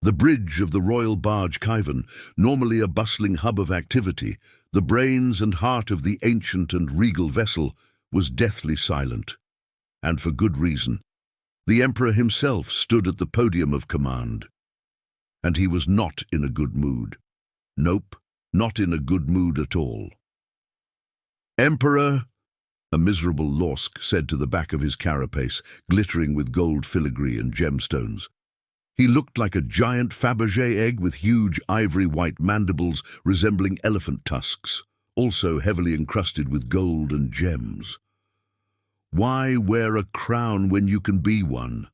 The bridge of the royal barge Kaivan, normally a bustling hub of activity, the brains and heart of the ancient and regal vessel, was deathly silent. And for good reason. The emperor himself stood at the podium of command. And he was not in a good mood. Nope, not in a good mood at all. "Emperor," a miserable lurks said to the back of his carapace, glittering with gold filigree and gemstones. He looked like a giant Fabergé egg with huge ivory-white mandibles resembling elephant tusks, also heavily encrusted with gold and gems. "Why wear a crown when you can be one?"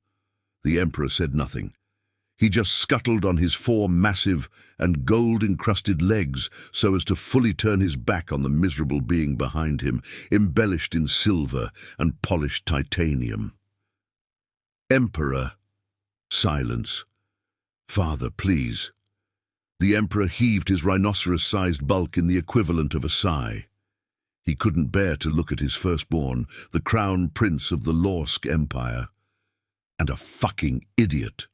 The emperor said nothing. He just scuttled on his 4 massive and gold-encrusted legs so as to fully turn his back on the miserable being behind him, embellished in silver and polished titanium. "Emperor." Silence. "Father, please." The emperor heaved his rhinoceros-sized bulk in the equivalent of a sigh. He couldn't bear to look at his firstborn, the crown prince of the Lurks Empire. And a fucking idiot.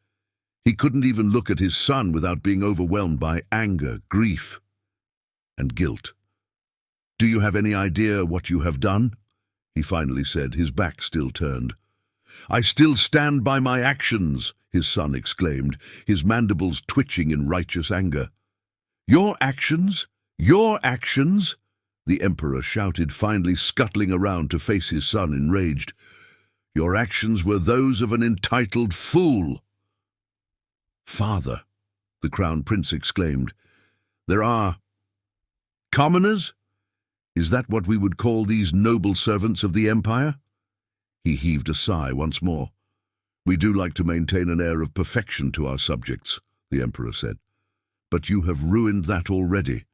He couldn't even look at his son without being overwhelmed by anger, grief, and guilt. "Do you have any idea what you have done?" he finally said, his back still turned. "I still stand by my actions," his son exclaimed, his mandibles twitching in righteous anger. "Your actions? Your actions?" the emperor shouted, finally scuttling around to face his son, enraged. "Your actions were those of an entitled fool." "Father," the crown prince exclaimed, "there are commoners? Is that what we would call these noble servants of the empire?" He heaved a sigh once more. "We do like to maintain an air of perfection to our subjects," the emperor said. "But you have ruined that already.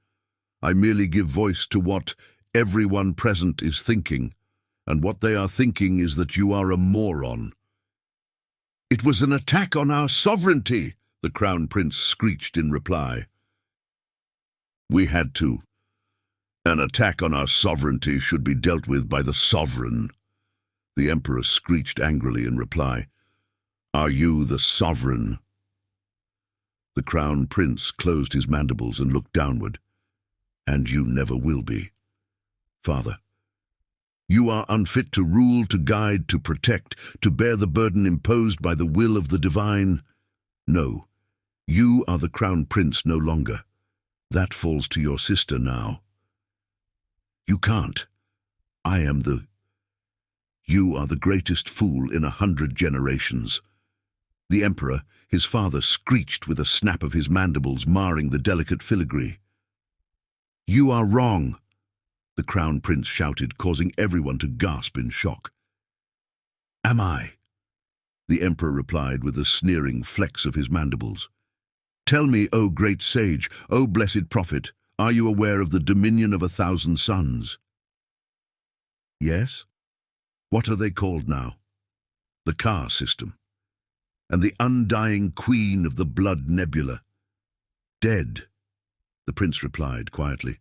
I merely give voice to what everyone present is thinking, and what they are thinking is that you are a moron." "It was an attack on our sovereignty," the crown prince screeched in reply. "We had to. An attack on our sovereignty should be dealt with by the sovereign." The emperor screeched angrily in reply. "Are you the sovereign?" The crown prince closed his mandibles and looked downward. "And you never will be. Father, you are unfit to rule, to guide, to protect, to bear the burden imposed by the will of the divine. No, you are the crown prince no longer. That falls to your sister now. You can't. I am the... You are the greatest fool in 100 generations." The emperor, his father, screeched with a snap of his mandibles, marring the delicate filigree. "You are wrong," the crown prince shouted, causing everyone to gasp in shock. "Am I?" the emperor replied with a sneering flex of his mandibles. "Tell me, O great sage, O blessed prophet, are you aware of the dominion of 1,000 suns?" "Yes." "What are they called now?" "The Ka system. And the undying queen of the blood nebula." "Dead," the prince replied quietly.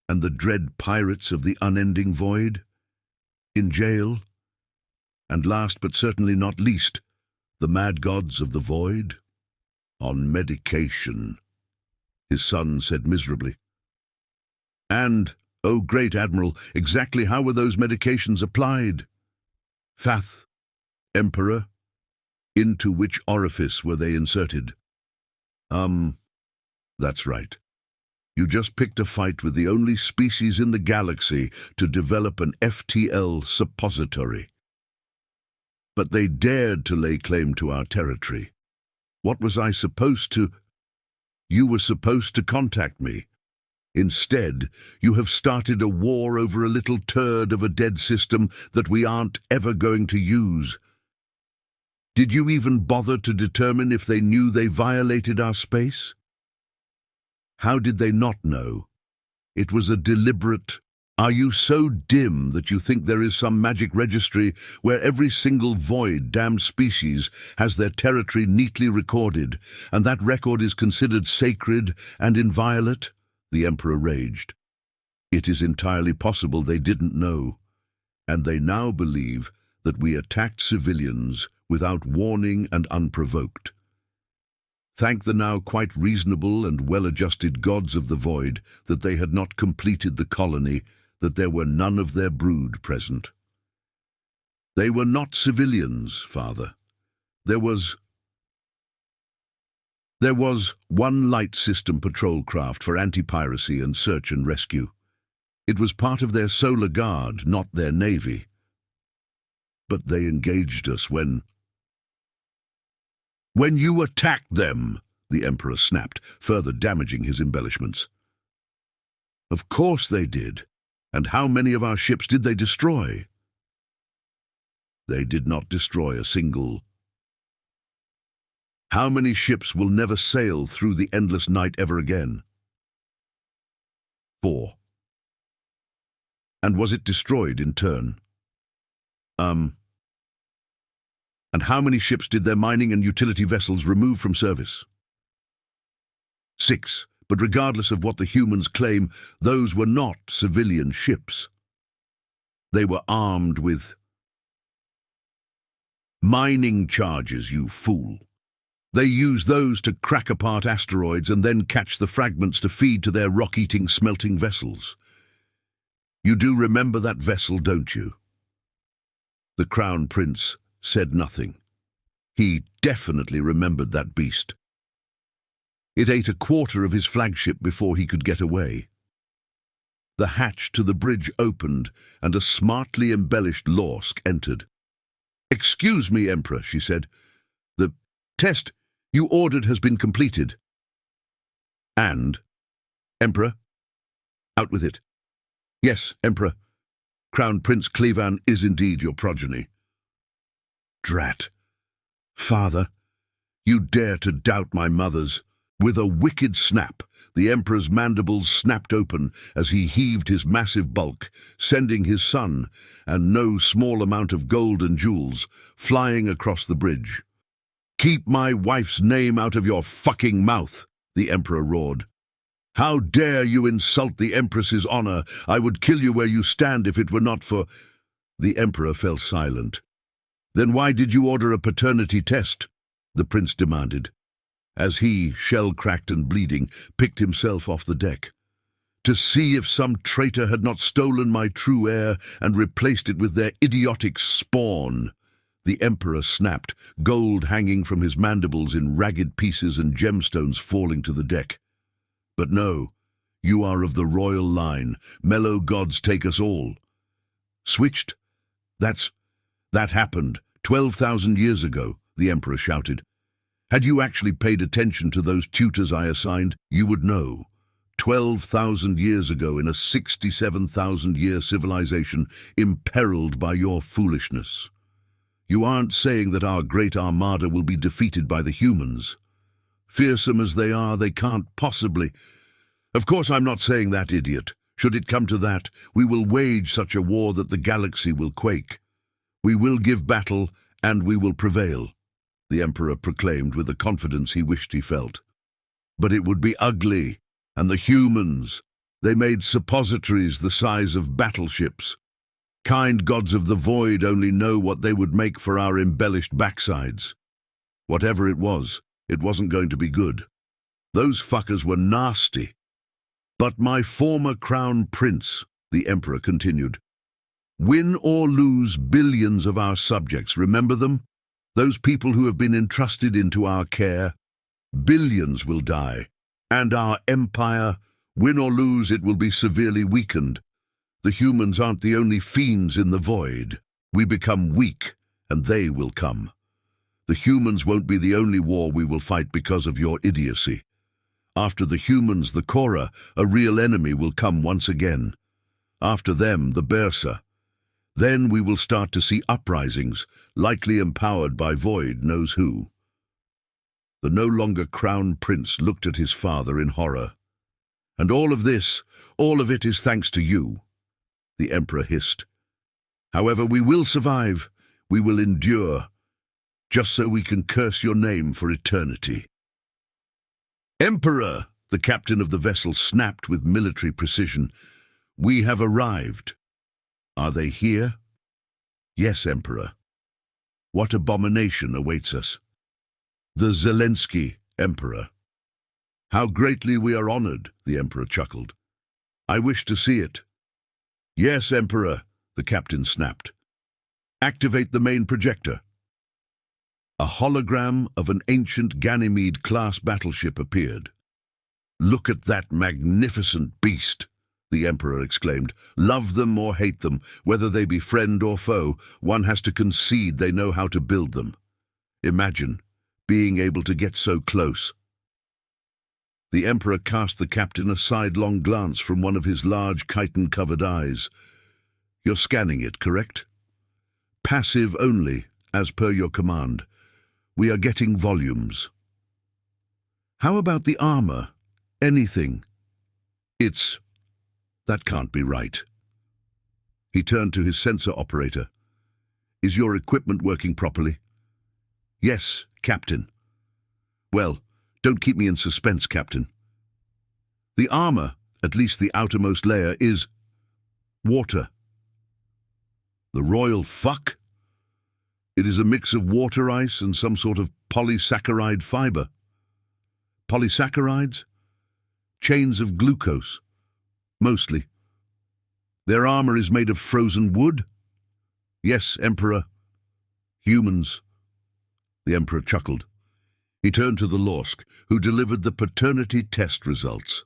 "And the dread pirates of the unending void? In jail? And last but certainly not least, the mad gods of the void? On medication," his son said miserably. "And, O great admiral, exactly how were those medications applied?" "Fath, Emperor, into which orifice were they inserted?" That's right. You just picked a fight with the only species in the galaxy to develop an FTL suppository. But they dared to lay claim to our territory. What was I supposed to... You were supposed to contact me. Instead, you have started a war over a little turd of a dead system that we aren't ever going to use. Did you even bother to determine if they knew they violated our space? How did they not know? It was a deliberate... Are you so dim that you think there is some magic registry where every single void-damned species has their territory neatly recorded, and that record is considered sacred and inviolate? The Emperor raged. It is entirely possible they didn't know, and they now believe that we attacked civilians without warning and unprovoked. Thank the now quite reasonable and well-adjusted gods of the void that they had not completed the colony, that there were none of their brood present. They were not civilians, Father. There was one light system patrol craft for anti-piracy and search and rescue. It was part of their solar guard, not their navy. But they engaged us when you attacked them, the Emperor snapped, further damaging his embellishments. Of course they did. And how many of our ships did they destroy? They did not destroy a single. How many ships will never sail through the endless night ever again? 4. And was it destroyed in turn? And how many ships did their mining and utility vessels remove from service? 6. But regardless of what the humans claim, those were not civilian ships. They were armed with mining charges, you fool. They used those to crack apart asteroids and then catch the fragments to feed to their rock-eating smelting vessels. You do remember that vessel, don't you? The Crown Prince said nothing. He definitely remembered that beast. It ate a quarter of his flagship before he could get away. The hatch to the bridge opened, and a smartly embellished lurks entered. "Excuse me, Emperor," she said. "The test you ordered has been completed." "And? Emperor? Out with it." "Yes, Emperor. Crown Prince Clevan is indeed your progeny." "Drat. Father, you dare to doubt my mother's." With a wicked snap, the Emperor's mandibles snapped open as he heaved his massive bulk, sending his son, and no small amount of gold and jewels, flying across the bridge. "Keep my wife's name out of your fucking mouth," the Emperor roared. "How dare you insult the Empress's honor? I would kill you where you stand if it were not for—" The Emperor fell silent. "Then why did you order a paternity test?" the prince demanded, as he, shell-cracked and bleeding, picked himself off the deck. "To see if some traitor had not stolen my true heir and replaced it with their idiotic spawn." The Emperor snapped, gold hanging from his mandibles in ragged pieces and gemstones falling to the deck. "But no, you are of the royal line. Mellow gods take us all." "Switched? That happened 12,000 years ago," the Emperor shouted. "Had you actually paid attention to those tutors I assigned, you would know. 12,000 years ago in a 67,000-year civilization imperiled by your foolishness. You aren't saying that our great armada will be defeated by the humans. Fearsome as they are, they can't possibly—" "Of course I'm not saying that, idiot. Should it come to that, we will wage such a war that the galaxy will quake. We will give battle, and we will prevail," the Emperor proclaimed with the confidence he wished he felt. "But it would be ugly, and the humans, they made suppositories the size of battleships. Kind gods of the void only know what they would make for our embellished backsides. Whatever it wasn't going to be good. Those fuckers were nasty. But my former crown prince," the Emperor continued, "win or lose billions of our subjects, remember them? Those people who have been entrusted into our care, billions will die, and our empire, win or lose, it will be severely weakened. The humans aren't the only fiends in the void. We become weak, and they will come. The humans won't be the only war we will fight because of your idiocy. After the humans, the Korra, a real enemy, will come once again. After them, the Bersa. Then we will start to see uprisings, likely empowered by Void knows who." The no longer crown prince looked at his father in horror. "And all of it is thanks to you," the Emperor hissed. "However, we will survive, we will endure, just so we can curse your name for eternity." "Emperor," the captain of the vessel snapped with military precision, "we have arrived." "Are they here?" "Yes, Emperor." "What abomination awaits us?" "The Zelensky," Emperor. How greatly we are honored, the Emperor chuckled. I wish to see it. Yes, Emperor, the captain snapped. Activate the main projector. A hologram of an ancient Ganymede-class battleship appeared. Look at that magnificent beast, the Emperor exclaimed. Love them or hate them, whether they be friend or foe, one has to concede they know how to build them. Imagine being able to get so close. The Emperor cast the captain a sidelong glance from one of his large chitin-covered eyes. You're scanning it, correct? Passive only, as per your command. We are getting volumes. How about the armor? Anything? That can't be right. He turned to his sensor operator. Is your equipment working properly? Yes, Captain. Well, don't keep me in suspense, Captain. The armor, at least the outermost layer, is water. The royal fuck? It is a mix of water ice and some sort of polysaccharide fiber. Polysaccharides? Chains of glucose. Mostly. Their armor is made of frozen wood? Yes, Emperor. Humans. The Emperor chuckled. He turned to the Lurks, who delivered the paternity test results.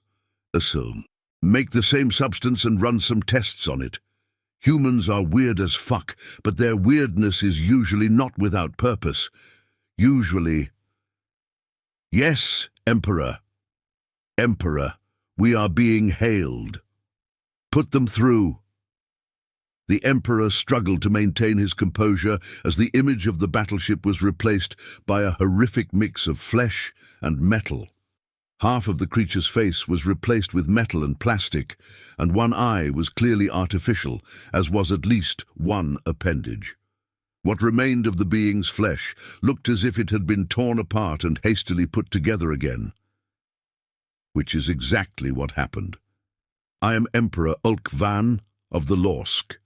Assume. Make the same substance and run some tests on it. Humans are weird as fuck, but their weirdness is usually not without purpose. Usually. Yes, Emperor. Emperor, we are being hailed. Put them through. The Emperor struggled to maintain his composure as the image of the battleship was replaced by a horrific mix of flesh and metal. Half of the creature's face was replaced with metal and plastic, and one eye was clearly artificial, as was at least one appendage. What remained of the being's flesh looked as if it had been torn apart and hastily put together again. Which is exactly what happened. I am Emperor Ulk Van of the Lurks,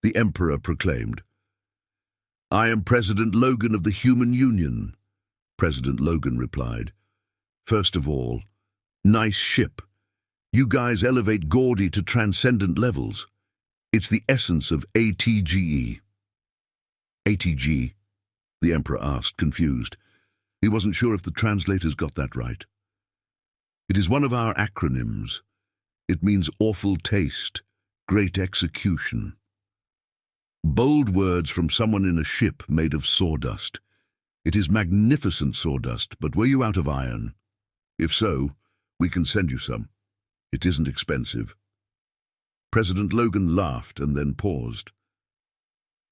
the Emperor proclaimed. I am President Logan of the Human Union, President Logan replied. First of all, nice ship. You guys elevate Gordy to transcendent levels. It's the essence of ATGE. ATG? The Emperor asked, confused. He wasn't sure if the translators got that right. It is one of our acronyms. It means awful taste, great execution. Bold words from someone in a ship made of sawdust. It is magnificent sawdust, but were you out of iron? If so, we can send you some. It isn't expensive. President Logan laughed and then paused.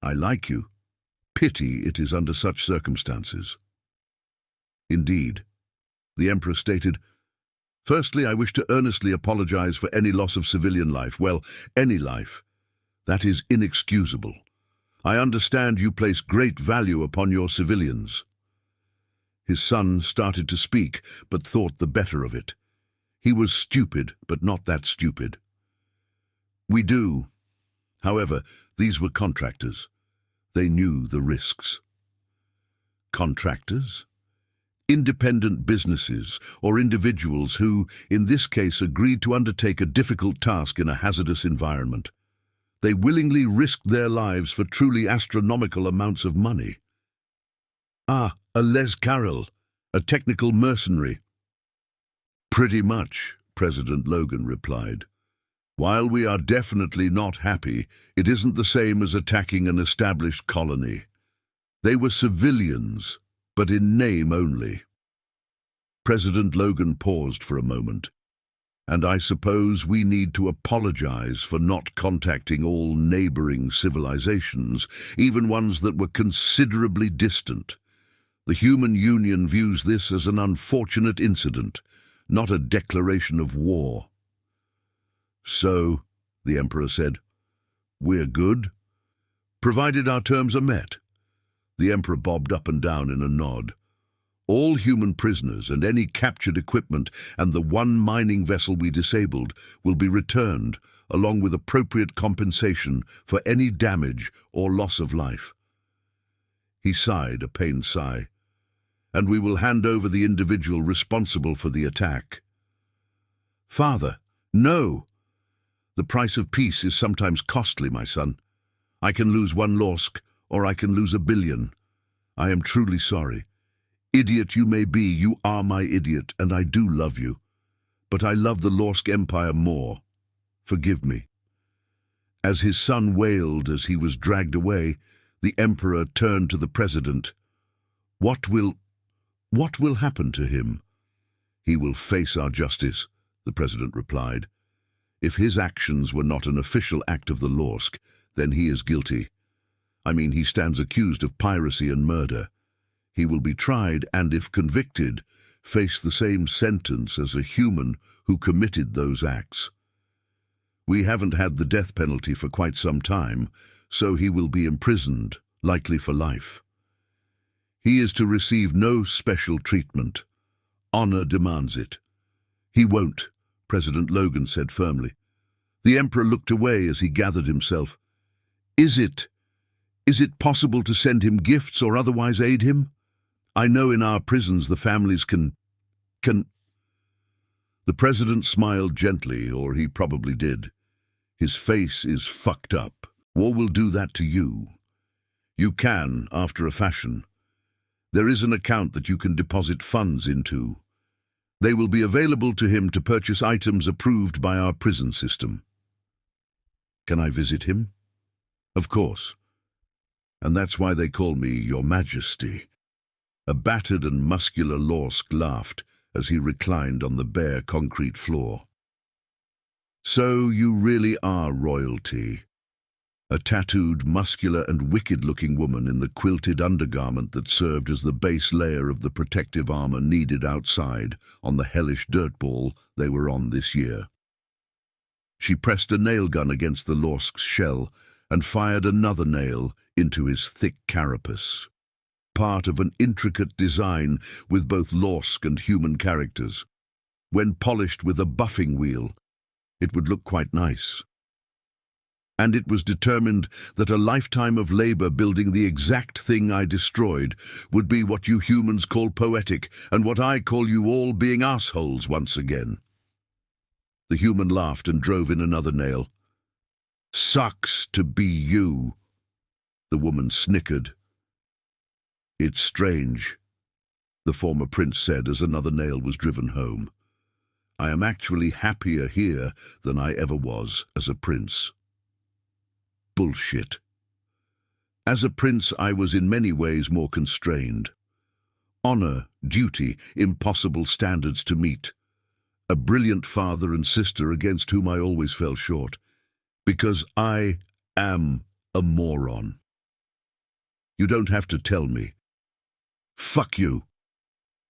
I like you. Pity it is under such circumstances. Indeed, the Emperor stated, Firstly, I wish to earnestly apologize for any loss of civilian life. Well, any life. That is inexcusable. I understand you place great value upon your civilians. His son started to speak, but thought the better of it. He was stupid, but not that stupid. We do. However, these were contractors. They knew the risks. Contractors? Independent businesses or individuals who, in this case, agreed to undertake a difficult task in a hazardous environment. They willingly risked their lives for truly astronomical amounts of money. Ah, a Les Carroll, a technical mercenary. Pretty much, President Logan replied. While we are definitely not happy, it isn't the same as attacking an established colony. They were civilians, but in name only. President Logan paused for a moment. And I suppose we need to apologize for not contacting all neighboring civilizations, even ones that were considerably distant. The Human Union views this as an unfortunate incident, not a declaration of war. So, the Emperor said, we're good, provided our terms are met. The Emperor bobbed up and down in a nod. All human prisoners and any captured equipment and the one mining vessel we disabled will be returned, along with appropriate compensation for any damage or loss of life. He sighed a pained sigh. and we will hand over the individual responsible for the attack." "Father, no! The price of peace is sometimes costly, my son. I can lose one Lorsk, or I can lose 1 billion. I am truly sorry. Idiot you may be, you are my idiot, and I do love you. But I love the Lorsk Empire more. Forgive me." As his son wailed as he was dragged away, the Emperor turned to the President. What will happen to him?" "He will face our justice," the President replied. "If his actions were not an official act of the Lorsk, then he is guilty. I mean, he stands accused of piracy and murder. He will be tried and, if convicted, face the same sentence as a human who committed those acts. We haven't had the death penalty for quite some time, so he will be imprisoned, likely for life. He is to receive no special treatment. Honor demands it." "He won't," President Logan said firmly. The Emperor looked away as he gathered himself. Is it possible to send him gifts or otherwise aid him? I know in our prisons the families can... The President smiled gently, or he probably did. His face is fucked up. War will do that to you. You can, after a fashion. There is an account that you can deposit funds into. They will be available to him to purchase items approved by our prison system. Can I visit him? Of course. And that's why they call me Your Majesty. A battered and muscular Lorsk laughed as he reclined on the bare concrete floor. So you really are royalty. A tattooed, muscular and wicked-looking woman in the quilted undergarment that served as the base layer of the protective armor needed outside on the hellish dirtball they were on this year. She pressed a nail gun against the Lorsk's shell and fired another nail into his thick carapace. Part of an intricate design with both Lorsk and human characters. When polished with a buffing wheel, it would look quite nice. And it was determined that a lifetime of labor building the exact thing I destroyed would be what you humans call poetic, and what I call you all being assholes once again. The human laughed and drove in another nail. Sucks to be you, the woman snickered. It's strange, the former prince said as another nail was driven home. I am actually happier here than I ever was as a prince. Bullshit. As a prince, I was in many ways more constrained. Honor, duty, impossible standards to meet. A brilliant father and sister against whom I always fell short. Because I am a moron. You don't have to tell me. Fuck you.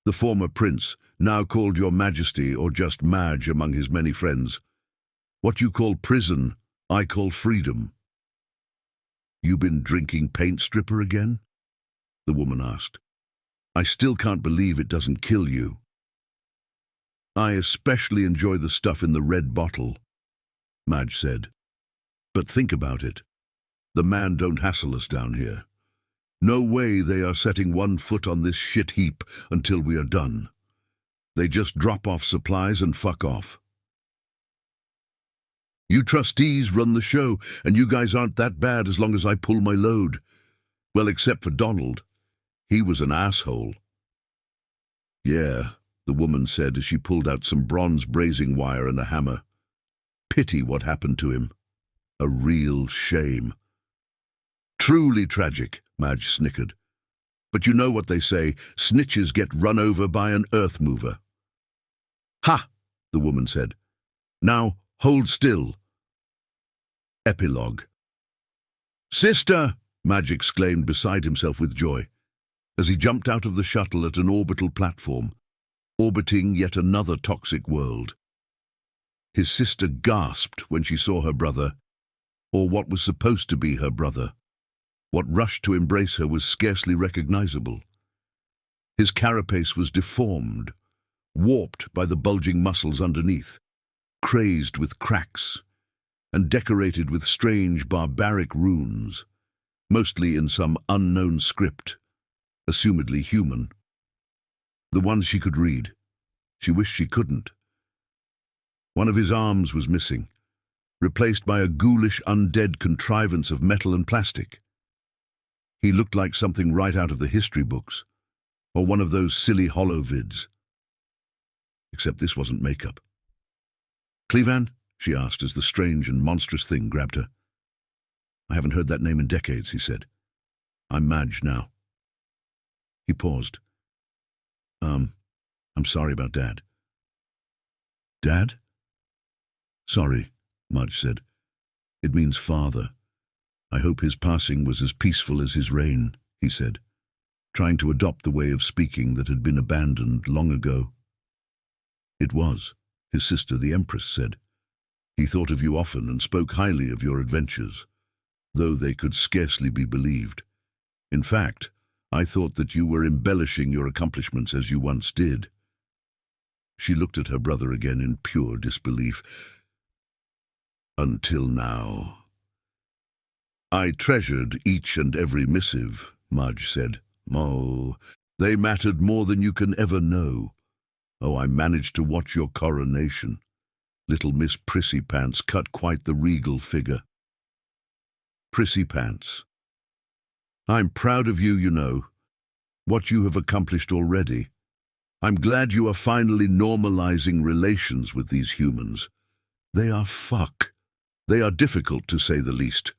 The former prince, now called Your Majesty or just Madge among his many friends. What you call prison, I call freedom. You been drinking paint stripper again? The woman asked. I still can't believe it doesn't kill you. I especially enjoy the stuff in the red bottle, Madge said. But think about it. The man don't hassle us down here. No way they are setting one foot on this shit heap until we are done. They just drop off supplies and fuck off. You trustees run the show, and you guys aren't that bad as long as I pull my load. Well, except for Donald. He was an asshole. Yeah, the woman said as she pulled out some bronze brazing wire and a hammer. Pity what happened to him. A real shame. Truly tragic, Madge snickered. But you know what they say, snitches get run over by an earth mover. Ha, the woman said. Now, hold still. Epilogue. Sister, Madge exclaimed beside himself with joy, as he jumped out of the shuttle at an orbital platform, orbiting yet another toxic world. His sister gasped when she saw her brother, or what was supposed to be her brother. What rushed to embrace her was scarcely recognizable. His carapace was deformed, warped by the bulging muscles underneath, crazed with cracks, and decorated with strange barbaric runes, mostly in some unknown script, assumedly human. The ones she could read. She wished she couldn't. One of his arms was missing, replaced by a ghoulish undead contrivance of metal and plastic. He looked like something right out of the history books, or one of those silly holovids. Except this wasn't makeup. "Clevan?" she asked as the strange and monstrous thing grabbed her. "I haven't heard that name in decades," he said. "I'm Madge now." He paused. I'm sorry about Dad." "Dad?" "Sorry," Madge said. "It means father. I hope his passing was as peaceful as his reign," he said, trying to adopt the way of speaking that had been abandoned long ago. "It was," his sister the Empress said. "He thought of you often and spoke highly of your adventures, though they could scarcely be believed. In fact, I thought that you were embellishing your accomplishments as you once did." She looked at her brother again in pure disbelief. "Until now." "I treasured each and every missive," Madge said. "Oh, they mattered more than you can ever know. Oh, I managed to watch your coronation. Little Miss Prissy Pants cut quite the regal figure." Prissy Pants. "I'm proud of you, you know, what you have accomplished already. I'm glad you are finally normalizing relations with these humans. They are fuck. They are difficult, to say the least,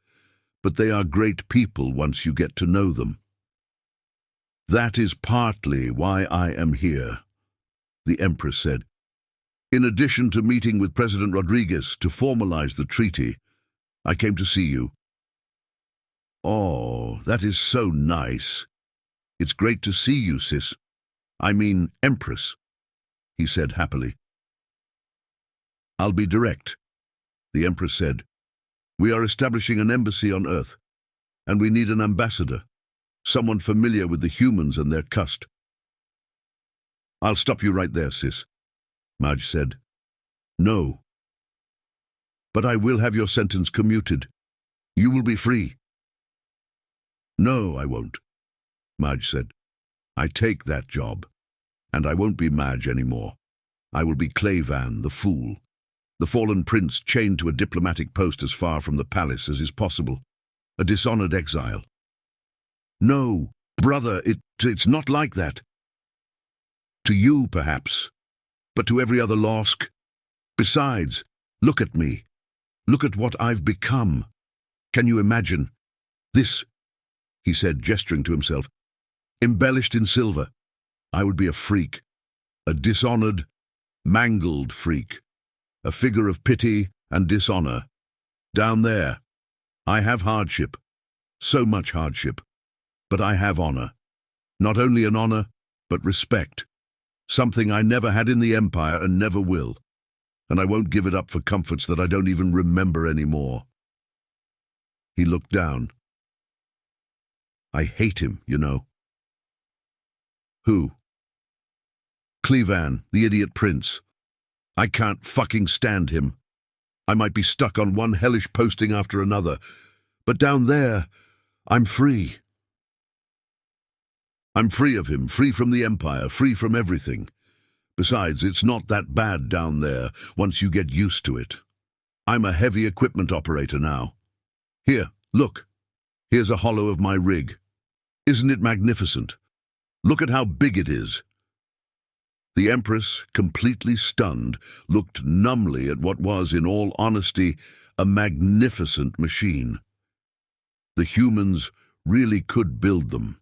but they are great people once you get to know them. That is partly why I am here," the Empress said. "In addition to meeting with President Rodriguez to formalize the treaty, I came to see you." "Oh, that is so nice. It's great to see you, sis. I mean, Empress," he said happily. "I'll be direct," the Empress said. "We are establishing an embassy on Earth, and we need an ambassador, someone familiar with the humans and their cust." "I'll stop you right there, sis," Madge said. "No. But I will have your sentence commuted. You will be free." "No, I won't," Madge said. "I take that job, and I won't be Madge anymore. I will be Clevan, the fool, the fallen prince chained to a diplomatic post as far from the palace as is possible, a dishonored exile." "No, brother, it's not like that. To you, perhaps, but to every other Lurks. Besides, look at me. Look at what I've become. Can you imagine? This," he said, gesturing to himself, "embellished in silver. I would be a freak, a dishonored, mangled freak, a figure of pity and dishonor. Down there, I have hardship, so much hardship, but I have honor. Not only an honor, but respect, something I never had in the Empire and never will, and I won't give it up for comforts that I don't even remember anymore." He looked down. "I hate him, you know." "Who?" "Clevan, the idiot prince. I can't fucking stand him. I might be stuck on one hellish posting after another, but down there, I'm free. I'm free of him, free from the Empire, free from everything. Besides, it's not that bad down there once you get used to it. I'm a heavy equipment operator now. Here, look. Here's a hollow of my rig. Isn't it magnificent? Look at how big it is." The Empress, completely stunned, looked numbly at what was, in all honesty, a magnificent machine. The humans really could build them.